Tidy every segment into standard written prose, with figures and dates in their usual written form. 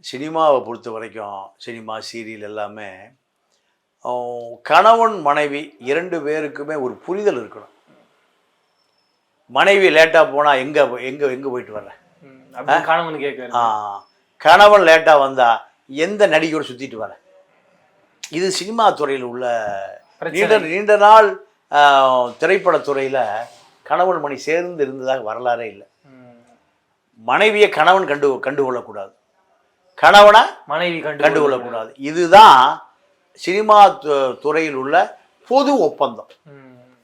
சினிமாவை பொறுத்த வரைக்கும் சினிமா சீரியல் எல்லாமே கணவன் மனைவி 2 பேருக்குமே ஒரு புரிதல் இருக்கணும். மனைவி லேட்டாக போனால் எங்கே எங்கே எங்கே போயிட்டு வர்றேன் கணவன் கேட்குறேன். கணவன் லேட்டாக வந்தால் எந்த நடிகையோடு சுற்றிட்டு வரேன். இது சினிமா துறையில் உள்ள நீண்ட நாள் திரைப்படத்துறையில் கணவன் மணி சேர்ந்து இருந்ததாக வரலாறே இல்லை. மனைவியை கணவன் கண்டுகொள்ளக்கூடாது, கணவனை மனைவி கண்டுகொள்ளக்கூடாது. இதுதான் சினிமா துறையில் உள்ள பொது ஒப்பந்தம்.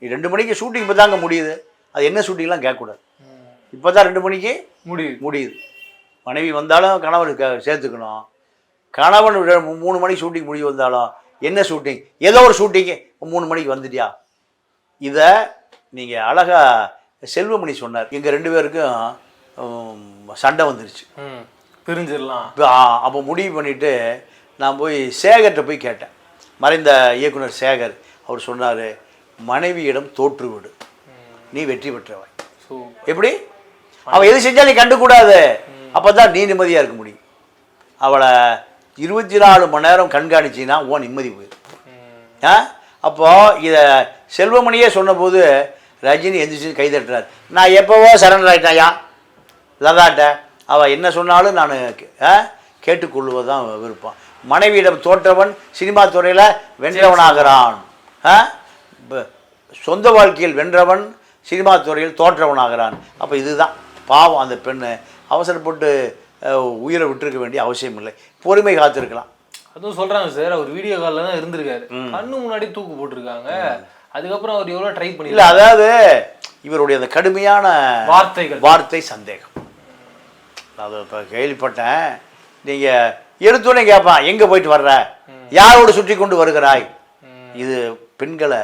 2 மணிக்கு ஷூட்டிங் இப்போ தாங்க முடியுது, அது என்ன ஷூட்டிங்லாம் கேட்கக்கூடாது. இப்போ தான் 2 மணிக்கு முடியுது. மனைவி வந்தாலும் கணவன் சேர்த்துக்கணும். கணவன் 3 மணிக்கு ஷூட்டிங் முடிவு வந்தாலும் என்ன ஷூட்டிங், ஏதோ ஒரு ஷூட்டிங்கு 3 மணிக்கு வந்துட்டியா. இதை நீங்கள் அழகாக செல்வமணி சொன்னார். எங்கள் 2 பேருக்கும் சண்டை வந்துருச்சு, பிரிஞ்சிடலாம். அப்போ முடிவு பண்ணிவிட்டு நான் போய் சேகர்கிட்ட போய் கேட்டேன், மறைந்த இயக்குனர் சேகர். அவர் சொன்னார், மனைவியிடம் தோற்றுவிடு, நீ வெற்றி பெற்றவன். எப்படி அவள் எது செஞ்சால் நீ கண்டுக்கூடாது, அப்போ தான் நீ நிம்மதியாக இருக்க முடியும். அவளை 24 மணி நேரம் கண்காணிச்சின்னா ஓ நிம்மதி போயிடும். அப்போது இதை செல்வமணியே சொன்னபோது ரஜினி எந்திரிச்சு கை தட்டுறாரு. நான் எப்போவோ சரண்டர் ஆகிட்டாயா லதாட்ட, அவள் என்ன சொன்னாலும் நான் கேட்டுக்கொள்வது தான் விருப்பம். மனைவியிடம் தோற்றவன் சினிமா துறையில் வென்றவனாகிறான், சொந்த வாழ்க்கையில் வென்றவன் சினிமா துறையில் தோற்றவனாகிறான். அப்போ இதுதான் பாவம். அந்த பெண்ணு அவசரப்பட்டு உயிரை விட்டுருக்க வேண்டிய அவசியம் இல்லை, பொறுமை காத்திருக்கலாம். அதுவும் சொல்கிறாங்க சார், அவர் வீடியோ காலில் தான் இருந்திருக்காரு, கண்ணு முன்னாடி தூக்கு போட்டிருக்காங்க. அதுக்கப்புறம் அவர் எவ்வளோ ட்ரை பண்ணி இல்லை, அதாவது இவருடைய அந்த கடுமையான வார்த்தை சந்தேகம். அது இப்போ கேள்விப்பட்டேன். நீங்கள் எடுத்தோடனே கேட்பான், எங்கே போயிட்டு வர்ற, யாரோடு சுற்றி கொண்டு வருகிறாய். இது பெண்களை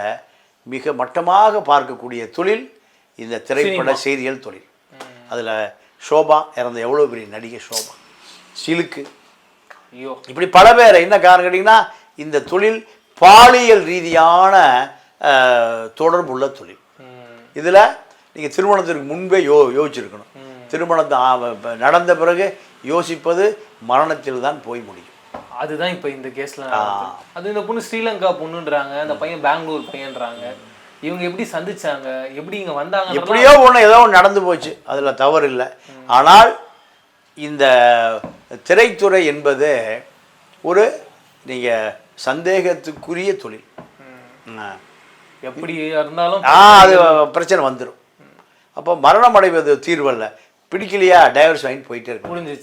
மிக மட்டமாக பார்க்கக்கூடிய தொழில் இந்த திரைப்பட சீரியல் தொழில். அதில் ஷோபா இறந்த எவ்வளோ பெரிய நடிகை ஷோபா, சிலுக்கு, ஐயோ, இப்படி பல பேர். என்ன காரணம் கேட்டிங்கன்னா, இந்த தொழில் பாலியல் ரீதியான தொடர்புள்ள தொழில். இதில் நீங்கள் திருமணத்திற்கு முன்பே யோசிச்சிருக்கணும். திருமணத்தை நடந்த பிறகு யோசிப்பது மரணத்தில் தான் போய் முடியும். அதுதான் இப்போ இந்த கேஸில் அது. இந்த பொண்ணு ஸ்ரீலங்கா பொண்ணுன்றாங்க, அந்த பையன் பெங்களூர் பையன்றாங்க. இவங்க எப்படி சந்திச்சாங்க, எப்படி இங்கே வந்தாங்க, எப்படியோ ஒன்று ஏதோ ஒன்று நடந்து போச்சு, அதில் தவறு இல்லை. ஆனால் இந்த திரைத்துறை என்பது ஒரு நீங்கள் சந்தேகத்துக்குரிய தொழில். எப்படி இருந்தாலும் அது பிரச்சனை வந்துடும். அப்போ மரணம் அடைவது தீர்வல்ல, பிடிக்கலையா டைவர்ஸ் வாங்கிட்டு போயிட்டே இருக்கு. முடிஞ்சிச்சு.